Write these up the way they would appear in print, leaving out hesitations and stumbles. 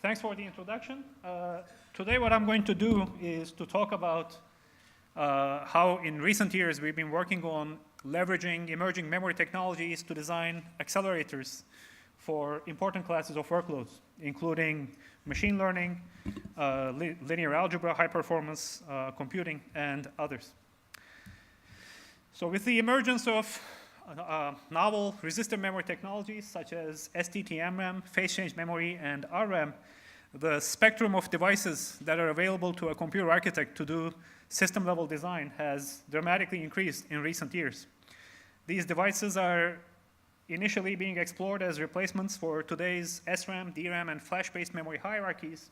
Thanks for the introduction. Today what I'm going to do is to talk about how in recent years we've been working on leveraging emerging memory technologies to design accelerators for important classes of workloads, including machine learning, linear algebra, high performance computing, and others. So with the emergence of novel resistive memory technologies such as STT MRAM, phase change memory, and RRAM, the spectrum of devices that are available to a computer architect to do system-level design has dramatically increased in recent years. These devices are initially being explored as replacements for today's SRAM, DRAM, and flash-based memory hierarchies.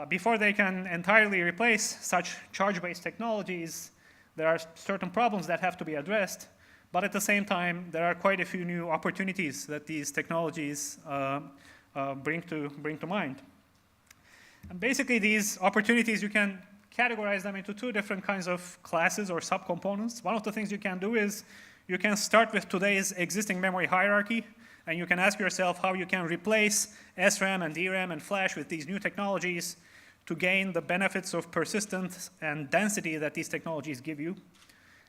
Before they can entirely replace such charge-based technologies, there are certain problems that have to be addressed, but at the same time, there are quite a few new opportunities that these technologies bring to mind. And basically, these opportunities, you can categorize them into two different kinds of classes or subcomponents. One of the things you can do is you can start with today's existing memory hierarchy, and you can ask yourself how you can replace SRAM and DRAM and flash with these new technologies to gain the benefits of persistence and density that these technologies give you.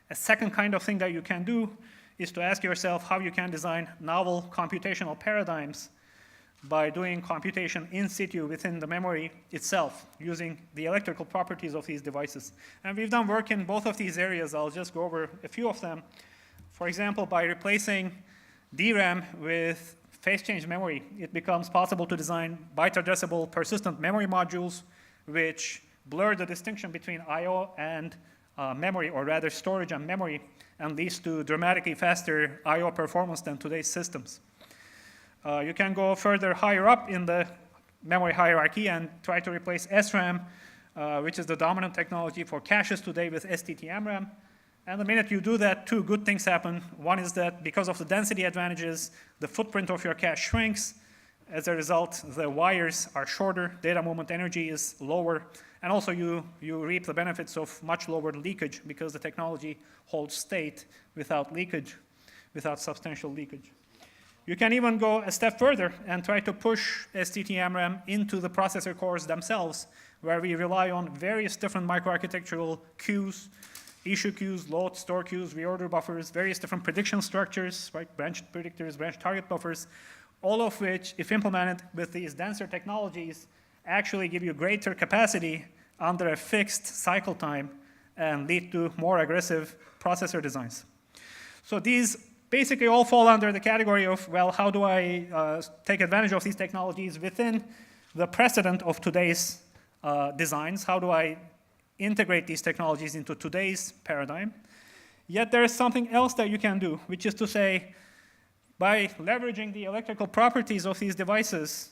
A second kind of thing that you can do is to ask yourself how you can design novel computational paradigms by doing computation in situ within the memory itself, using the electrical properties of these devices. And we've done work in both of these areas. I'll just go over a few of them. For example, by replacing DRAM with phase change memory, it becomes possible to design byte addressable persistent memory modules which blur the distinction between I/O and memory, or rather storage and memory, and leads to dramatically faster I/O performance than today's systems. You can go further higher up in the memory hierarchy and try to replace SRAM, which is the dominant technology for caches today, with STT MRAM. And the minute you do that, two good things happen. One is that because of the density advantages, the footprint of your cache shrinks. As a result, the wires are shorter, data movement energy is lower, and also you reap the benefits of much lower leakage because the technology holds state without leakage, without substantial leakage. You can even go a step further and try to push STT MRAM into the processor cores themselves, where we rely on various different microarchitectural queues, issue queues, load, store queues, reorder buffers, various different prediction structures, right? Branch predictors, branch target buffers, all of which, if implemented with these denser technologies, actually give you greater capacity under a fixed cycle time and lead to more aggressive processor designs. So these basically all fall under the category of, well, how do I take advantage of these technologies within the precedent of today's designs? How do I integrate these technologies into today's paradigm? Yet there is something else that you can do, which is to say, by leveraging the electrical properties of these devices,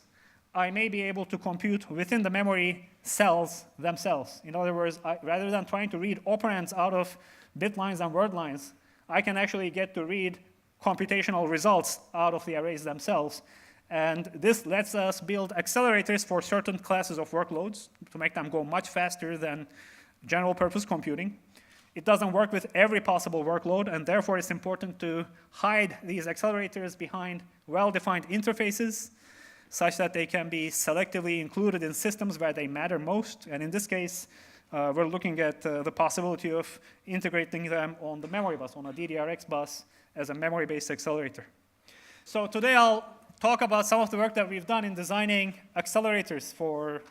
I may be able to compute within the memory cells themselves. In other words, rather than trying to read operands out of bit lines and word lines, I can actually get to read computational results out of the arrays themselves. And this lets us build accelerators for certain classes of workloads to make them go much faster than general purpose computing. It doesn't work with every possible workload, and therefore it's important to hide these accelerators behind well-defined interfaces such that they can be selectively included in systems where they matter most. And in this case, we're looking at the possibility of integrating them on the memory bus, on a DDRX bus, as a memory-based accelerator. So today I'll talk about some of the work that we've done in designing accelerators for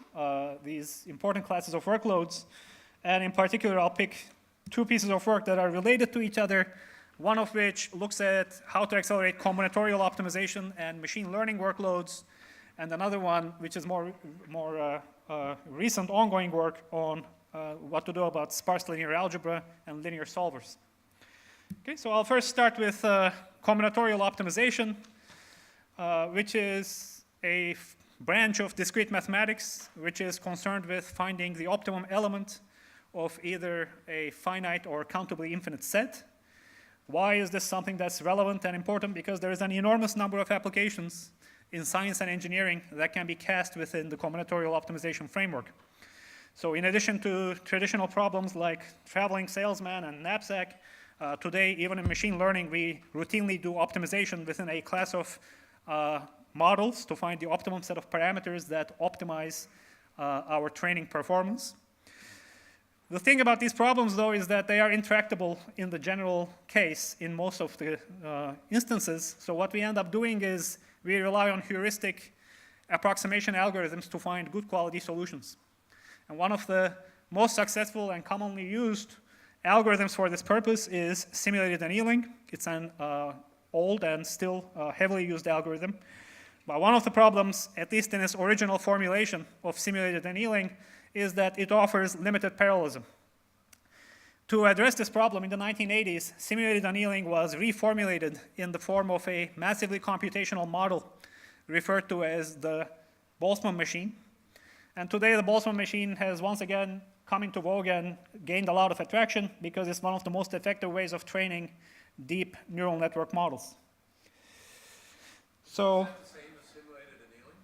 these important classes of workloads. And in particular, I'll pick two pieces of work that are related to each other, one of which looks at how to accelerate combinatorial optimization and machine learning workloads, and another one which is more recent ongoing work on what to do about sparse linear algebra and linear solvers. Okay, so I'll first start with combinatorial optimization, which is a branch of discrete mathematics which is concerned with finding the optimum element of either a finite or countably infinite set. Why is this something that's relevant and important? Because there is an enormous number of applications in science and engineering that can be cast within the combinatorial optimization framework. So in addition to traditional problems like traveling salesman and knapsack, today, even in machine learning, we routinely do optimization within a class of models to find the optimum set of parameters that optimize our training performance. The thing about these problems, though, is that they are intractable in the general case in most of the instances. So what we end up doing is we rely on heuristic approximation algorithms to find good quality solutions. And one of the most successful and commonly used algorithms for this purpose is simulated annealing. It's an old and still heavily used algorithm. But one of the problems, at least in its original formulation of simulated annealing, is that it offers limited parallelism. To address this problem in the 1980s, simulated annealing was reformulated in the form of a massively computational model referred to as the Boltzmann Machine. And today the Boltzmann Machine has once again come into vogue and gained a lot of attraction because it's one of the most effective ways of training deep neural network models. So, is that the same as simulated annealing?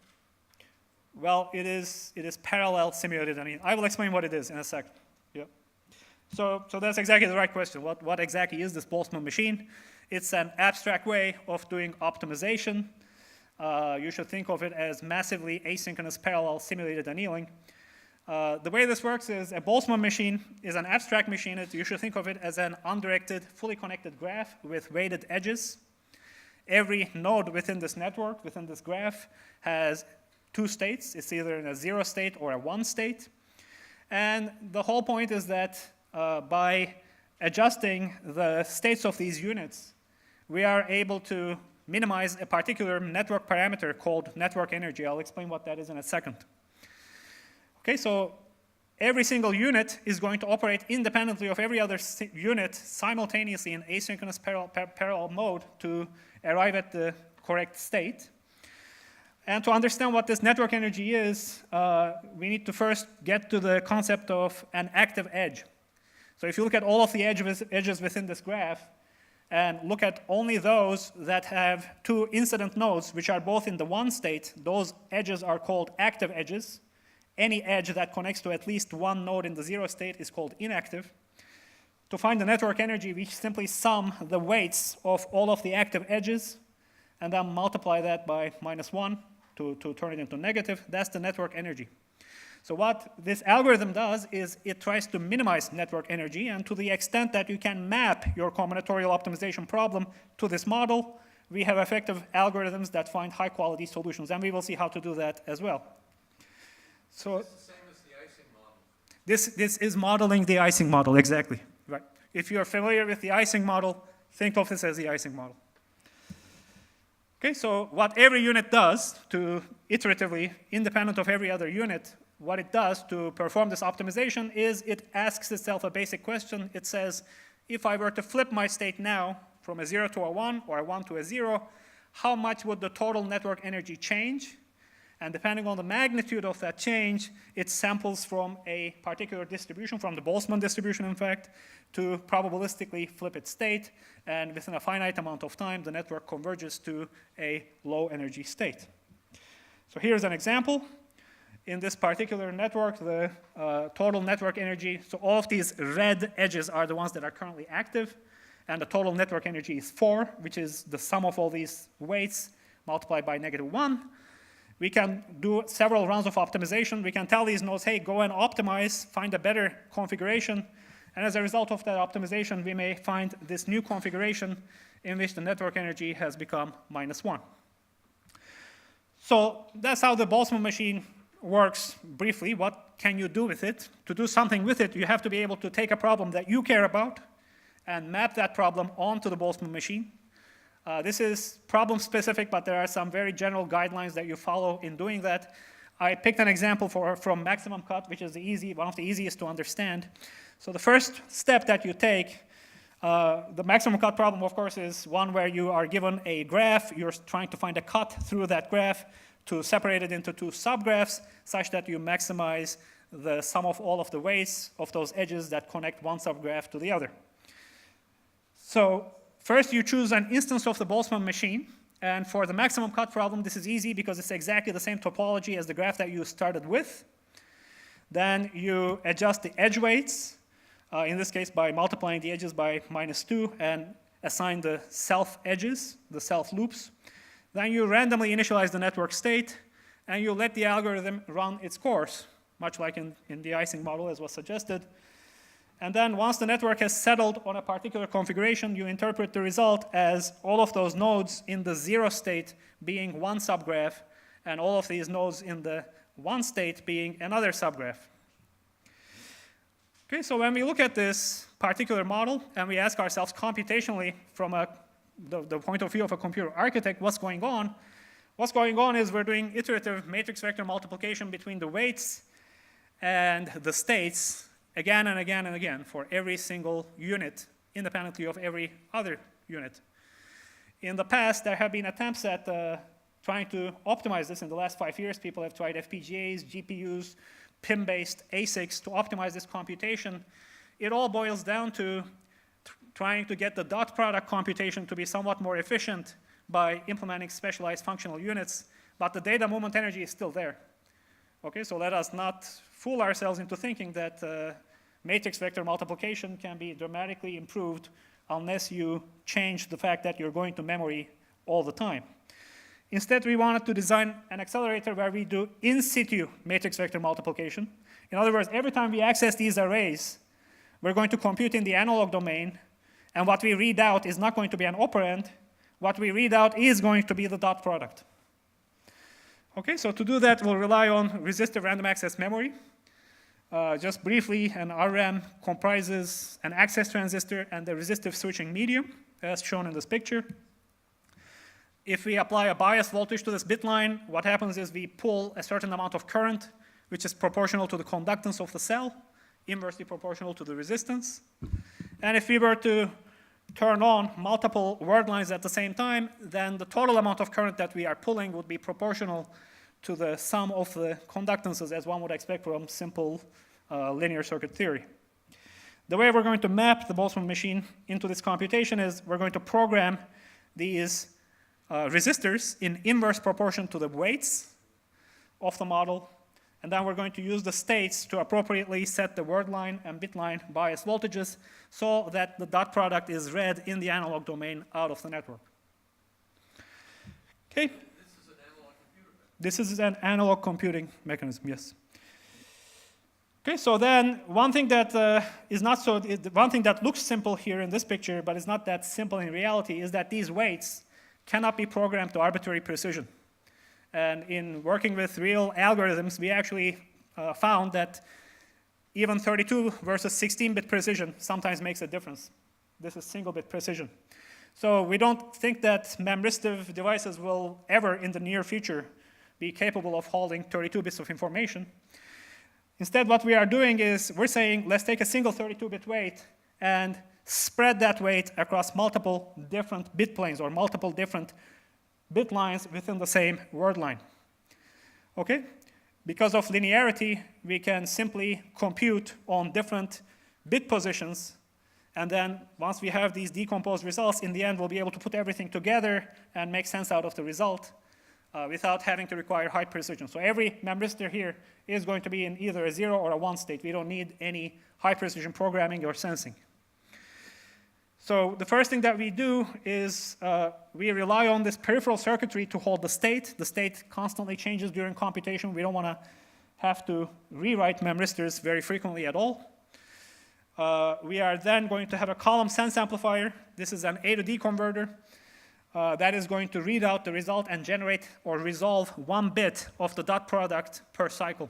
well, it is parallel simulated annealing. I will explain what it is in a second. Yeah. So that's exactly the right question. What exactly is this Boltzmann Machine? It's an abstract way of doing optimization. You should think of it as massively asynchronous parallel simulated annealing. The way this works is a Boltzmann machine is an abstract machine. You should think of it as an undirected, fully connected graph with weighted edges. Every node within this network, within this graph, has two states. It's either in a 0 state or a 1 state. And the whole point is that by adjusting the states of these units, we are able to minimize a particular network parameter called network energy. I'll explain what that is in a second. Okay, so every single unit is going to operate independently of every other unit simultaneously in asynchronous parallel mode to arrive at the correct state. And to understand what this network energy is, we need to first get to the concept of an active edge. So if you look at all of the edges within this graph, and look at only those that have two incident nodes, which are both in the 1 state, those edges are called active edges. Any edge that connects to at least one node in the 0 state is called inactive. To find the network energy, we simply sum the weights of all of the active edges, and then multiply that by -1 to turn it into negative. That's the network energy. So what this algorithm does is it tries to minimize network energy, and to the extent that you can map your combinatorial optimization problem to this model, we have effective algorithms that find high-quality solutions, and we will see how to do that as well. So It's the same as the icing model. this is modeling the icing model, exactly. Right. If you're familiar with the icing model, think of this as the icing model. Okay, so what every unit does to iteratively, independent of every other unit, what it does to perform this optimization is it asks itself a basic question. It says, if I were to flip my state now from a 0 to a 1 or a 1 to a 0, how much would the total network energy change? And depending on the magnitude of that change, it samples from a particular distribution, from the Boltzmann distribution, in fact, to probabilistically flip its state. And within a finite amount of time, the network converges to a low energy state. So here's an example. In this particular network, the total network energy, so all of these red edges are the ones that are currently active, and the total network energy is 4, which is the sum of all these weights multiplied by -1. We can do several rounds of optimization. We can tell these nodes, hey, go and optimize, find a better configuration, and as a result of that optimization, we may find this new configuration in which the network energy has become -1. So that's how the Boltzmann machine works briefly. What can you do with it? To do something with it, you have to be able to take a problem that you care about and map that problem onto the Boltzmann machine. This is problem specific, but there are some very general guidelines that you follow in doing that. I picked an example from maximum cut, which is one of the easiest to understand. So the first step that you take, the maximum cut problem, of course, is one where you are given a graph. You're trying to find a cut through that graph to separate it into two subgraphs such that you maximize the sum of all of the weights of those edges that connect one subgraph to the other. So first you choose an instance of the Boltzmann machine, and for the maximum cut problem, this is easy because it's exactly the same topology as the graph that you started with. Then you adjust the edge weights, in this case by multiplying the edges by -2 and assign the self edges, the self loops. Then you randomly initialize the network state, and you let the algorithm run its course, much like in the icing model as was suggested. And then once the network has settled on a particular configuration, you interpret the result as all of those nodes in the 0 state being one subgraph, and all of these nodes in the 1 state being another subgraph. Okay, so when we look at this particular model and we ask ourselves computationally from the point of view of a computer architect, what's going on? What's going on is we're doing iterative matrix vector multiplication between the weights and the states again and again and again for every single unit, independently of every other unit. In the past, there have been attempts at trying to optimize this. In the last 5 years, people have tried FPGAs, GPUs, PIM-based ASICs to optimize this computation. It all boils down to trying to get the dot product computation to be somewhat more efficient by implementing specialized functional units, but the data movement energy is still there. Okay, so let us not fool ourselves into thinking that matrix vector multiplication can be dramatically improved unless you change the fact that you're going to memory all the time. Instead, we wanted to design an accelerator where we do in situ matrix vector multiplication. In other words, every time we access these arrays, we're going to compute in the analog domain, and what we read out is not going to be an operand. What we read out is going to be the dot product. Okay, so to do that, we'll rely on resistive random access memory. Just briefly, an RRAM comprises an access transistor and a resistive switching medium, as shown in this picture. If we apply a bias voltage to this bit line, what happens is we pull a certain amount of current, which is proportional to the conductance of the cell, inversely proportional to the resistance. And if we were to turn on multiple word lines at the same time, then the total amount of current that we are pulling would be proportional to the sum of the conductances, as one would expect from simple linear circuit theory. The way we're going to map the Boltzmann machine into this computation is we're going to program these resistors in inverse proportion to the weights of the model, and then we're going to use the states to appropriately set the word line and bit line bias voltages so that the dot product is read in the analog domain out of the network. Okay. This is an analog computing mechanism, yes. Okay, so then one thing that one thing that looks simple here in this picture, but is not that simple in reality, is that these weights cannot be programmed to arbitrary precision. And in working with real algorithms, we actually found that even 32 versus 16-bit precision sometimes makes a difference. This is single-bit precision. So we don't think that memristive devices will ever, in the near future, be capable of holding 32 bits of information. Instead, what we are doing is we're saying, let's take a single 32-bit weight and spread that weight across multiple different bit planes or multiple different bit lines within the same word line. Okay? Because of linearity, we can simply compute on different bit positions, and then once we have these decomposed results, in the end, we'll be able to put everything together and make sense out of the result without having to require high precision. So every memristor here is going to be in either a 0 or a 1 state. We don't need any high precision programming or sensing. So the first thing that we do is we rely on this peripheral circuitry to hold the state. The state constantly changes during computation. We don't want to have to rewrite memristors very frequently at all. We are then going to have a column sense amplifier. This is an A to D converter that is going to read out the result and generate or resolve 1 bit of the dot product per cycle.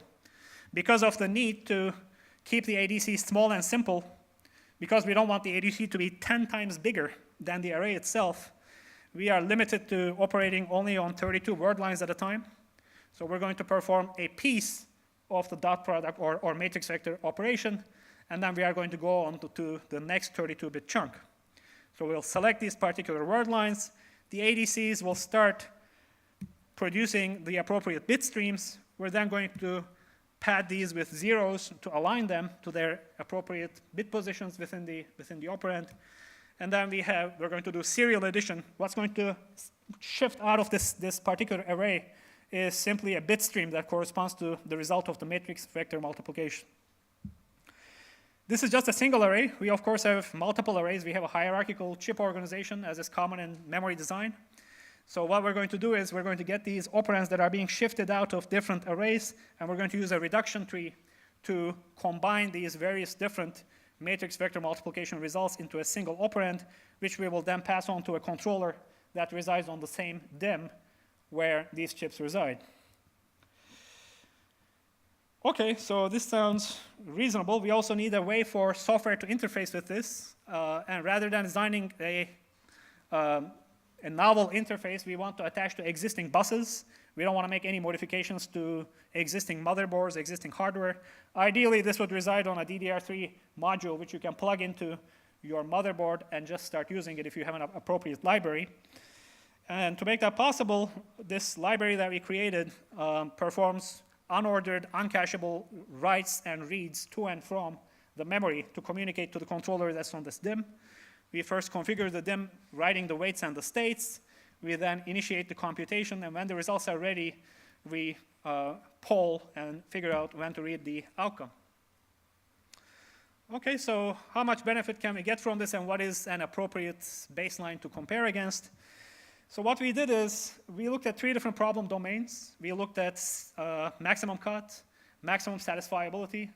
Because of the need to keep the ADC small and simple, because we don't want the ADC to be 10 times bigger than the array itself, we are limited to operating only on 32 word lines at a time. So we're going to perform a piece of the dot product or matrix vector operation, and then we are going to go on to the next 32-bit chunk. So we'll select these particular word lines. The ADCs will start producing the appropriate bit streams. We're then going to pad these with zeros to align them to their appropriate bit positions within the operand. And then we're going to do serial addition. What's going to shift out of this particular array is simply a bit stream that corresponds to the result of the matrix vector multiplication. This is just a single array. We, of course, have multiple arrays. We have a hierarchical chip organization, as is common in memory design. So what we're going to do is we're going to get these operands that are being shifted out of different arrays, and we're going to use a reduction tree to combine these various different matrix vector multiplication results into a single operand, which we will then pass on to a controller that resides on the same DIMM where these chips reside. Okay, so this sounds reasonable. We also need a way for software to interface with this. And rather than designing a novel interface, we want to attach to existing buses. We don't want to make any modifications to existing motherboards, existing hardware. Ideally, this would reside on a DDR3 module, which you can plug into your motherboard and just start using it if you have an appropriate library. And to make that possible, this library that we created performs unordered, uncacheable writes and reads to and from the memory to communicate to the controller that's on this DIMM. We first configure the DIMM, writing the weights and the states. We then initiate the computation, and when the results are ready, we poll and figure out when to read the outcome. Okay, so how much benefit can we get from this, and what is an appropriate baseline to compare against? So what we did is we looked at 3 different problem domains. We looked at maximum cut, maximum satisfiability,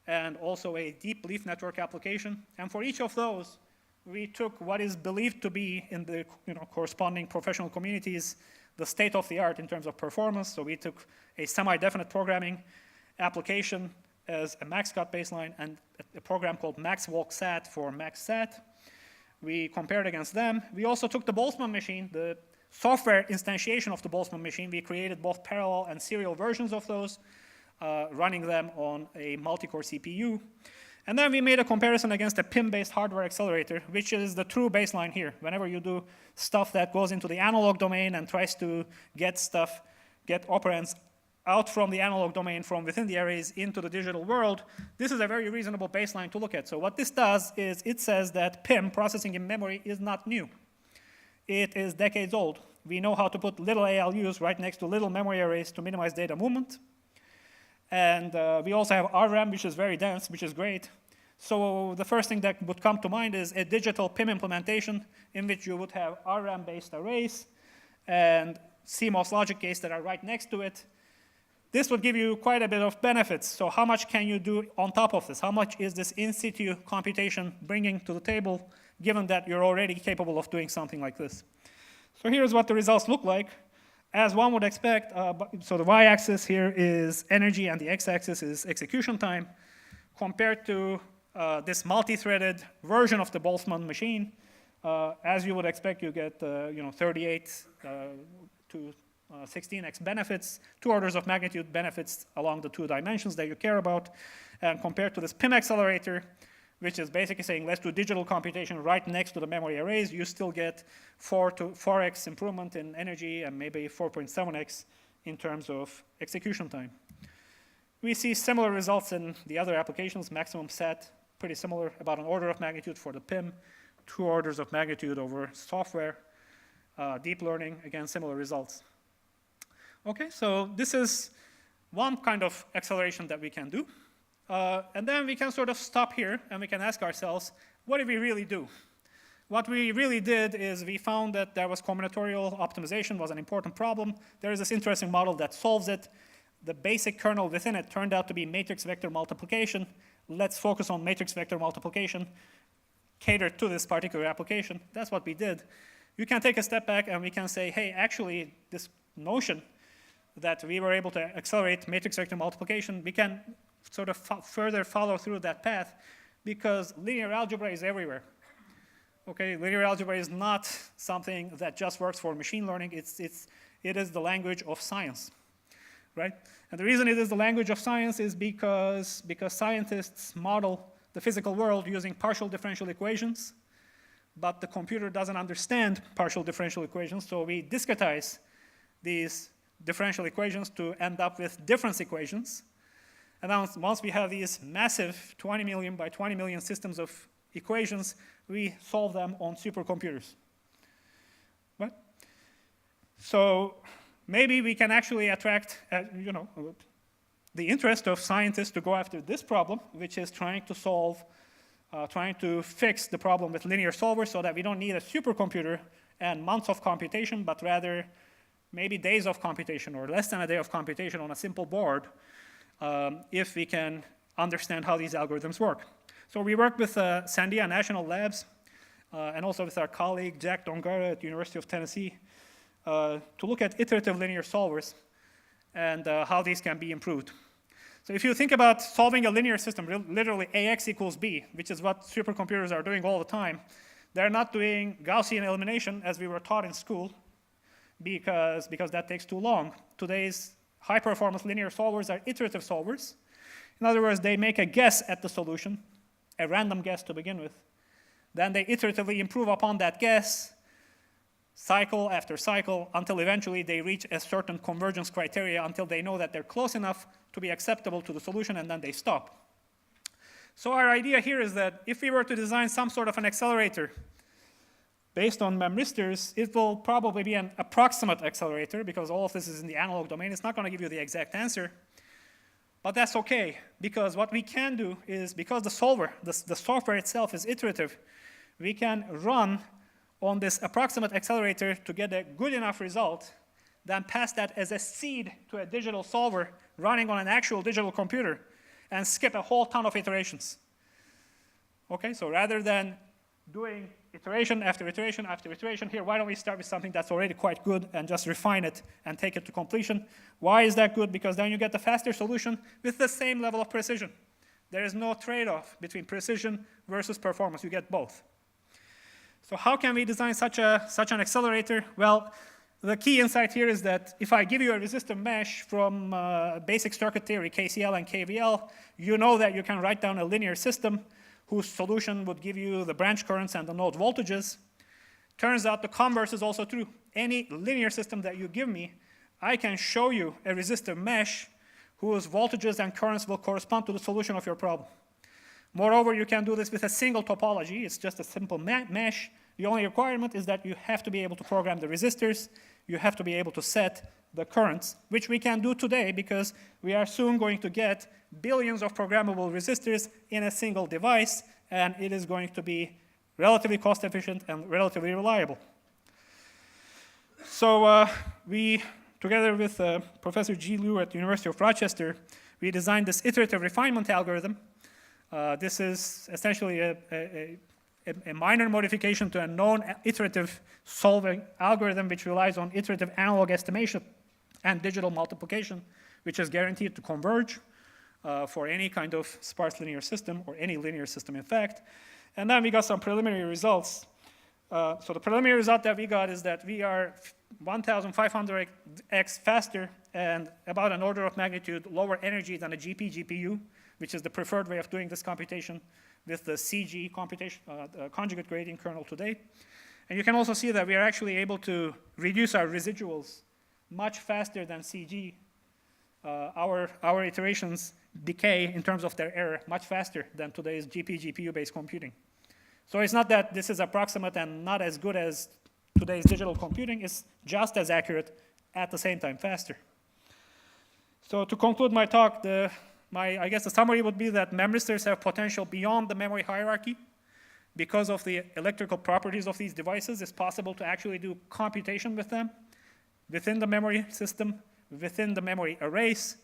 and also a deep leaf network application. And for each of those, we took what is believed to be in the corresponding professional communities the state of the art in terms of performance. So we took a semi-definite programming application as a max cut baseline and a program called maxwalksat for max sat. We compared against them. We also took the Boltzmann machine, the software instantiation of the Boltzmann machine. We created both parallel and serial versions of those, running them on a multi-core CPU. And then we made a comparison against a PIM-based hardware accelerator, which is the true baseline here. Whenever you do stuff that goes into the analog domain and tries to get operands out from the analog domain from within the arrays into the digital world, this is a very reasonable baseline to look at. So what this does is it says that PIM, processing in memory, is not new. It is decades old. We know how to put little ALUs right next to little memory arrays to minimize data movement. And we also have RRAM, which is very dense, which is great. So the first thing that would come to mind is a digital PIM implementation in which you would have RRAM-based arrays and CMOS logic gates that are right next to it. This would give you quite a bit of benefits. So how much can you do on top of this? How much is this in situ computation bringing to the table, given that you're already capable of doing something like this? So here's what the results look like. As one would expect, so the y-axis here is energy and the x-axis is execution time. Compared to this multi-threaded version of the Boltzmann machine, as you would expect, you get 38 to 16x benefits, 2 orders of magnitude benefits along the 2 dimensions that you care about. And compared to this PIM accelerator, which is basically saying let's do digital computation right next to the memory arrays, you still get 4x improvement in energy and maybe 4.7x in terms of execution time. We see similar results in the other applications. Maximum sat, pretty similar, about an order of magnitude for the PIM, 2 orders of magnitude over software. Deep learning, again, similar results. Okay, so this is one kind of acceleration that we can do. And then we can sort of stop here and we can ask ourselves, what did we really do? What we really did is we found that there was combinatorial optimization was an important problem. There is this interesting model that solves it. The basic kernel within it turned out to be matrix vector multiplication. Let's focus on matrix vector multiplication, cater to this particular application. That's what we did. You can take a step back and we can say, hey, actually, this notion that we were able to accelerate matrix vector multiplication, we can sort of further follow through that path because linear algebra is everywhere. Okay, linear algebra is not something that just works for machine learning. It is the language of science, right? And the reason it is the language of science is because scientists model the physical world using partial differential equations, but the computer doesn't understand partial differential equations, so we discretize these differential equations to end up with difference equations. And then once we have these massive 20 million by 20 million systems of equations, we solve them on supercomputers. Right? So maybe we can actually attract, the interest of scientists to go after this problem, which is trying to fix the problem with linear solvers so that we don't need a supercomputer and months of computation, but rather maybe days of computation or less than a day of computation on a simple board if we can understand how these algorithms work. So we work with Sandia National Labs and also with our colleague Jack Dongara at the University of Tennessee to look at iterative linear solvers and how these can be improved. So if you think about solving a linear system, literally AX equals B, which is what supercomputers are doing all the time, they're not doing Gaussian elimination as we were taught in school because that takes too long. Today's high-performance linear solvers are iterative solvers. In other words, they make a guess at the solution, a random guess to begin with. Then they iteratively improve upon that guess, cycle after cycle, until eventually they reach a certain convergence criteria until they know that they're close enough to be acceptable to the solution, and then they stop. So our idea here is that if we were to design some sort of an accelerator based on memristors, it will probably be an approximate accelerator because all of this is in the analog domain. It's not going to give you the exact answer. But that's okay, because what we can do is, because the software itself is iterative, we can run on this approximate accelerator to get a good enough result, then pass that as a seed to a digital solver running on an actual digital computer and skip a whole ton of iterations. Okay, so rather than doing iteration after iteration after iteration here, why don't we start with something that's already quite good and just refine it and take it to completion? Why is that good? Because then you get the faster solution with the same level of precision. There is no trade-off between precision versus performance. You get both. So how can we design such an accelerator? Well, the key insight here is that if I give you a resistive mesh from basic circuit theory, KCL and KVL, you know that you can write down a linear system whose solution would give you the branch currents and the node voltages. Turns out the converse is also true. Any linear system that you give me, I can show you a resistive mesh whose voltages and currents will correspond to the solution of your problem. Moreover, you can do this with a single topology. It's just a simple mesh. The only requirement is that you have to be able to program the resistors. You have to be able to set the currents, which we can do today because we are soon going to get billions of programmable resistors in a single device, and it is going to be relatively cost efficient and relatively reliable. So we, together with Professor Ji Liu at the University of Rochester, we designed this iterative refinement algorithm. This is essentially a minor modification to a known iterative solving algorithm which relies on iterative analog estimation and digital multiplication, which is guaranteed to converge for any kind of sparse linear system, or any linear system in fact. And then we got some preliminary results. So the preliminary result that we got is that we are 1,500x faster and about an order of magnitude lower energy than a GPU, which is the preferred way of doing this computation with the CG computation, conjugate gradient kernel today. And you can also see that we are actually able to reduce our residuals much faster than CG. Our iterations decay in terms of their error much faster than today's GPU-based computing. So it's not that this is approximate and not as good as today's digital computing. It's just as accurate, at the same time faster. So to conclude my talk, I guess the summary would be that memristors have potential beyond the memory hierarchy. Because of the electrical properties of these devices, it's possible to actually do computation with them within the memory system, within the memory arrays.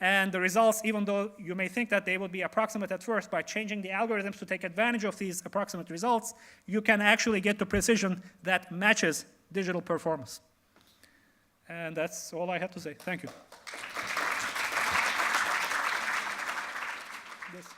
And the results, even though you may think that they will be approximate at first, by changing the algorithms to take advantage of these approximate results, you can actually get to precision that matches digital performance. And that's all I have to say. Thank you. Yes.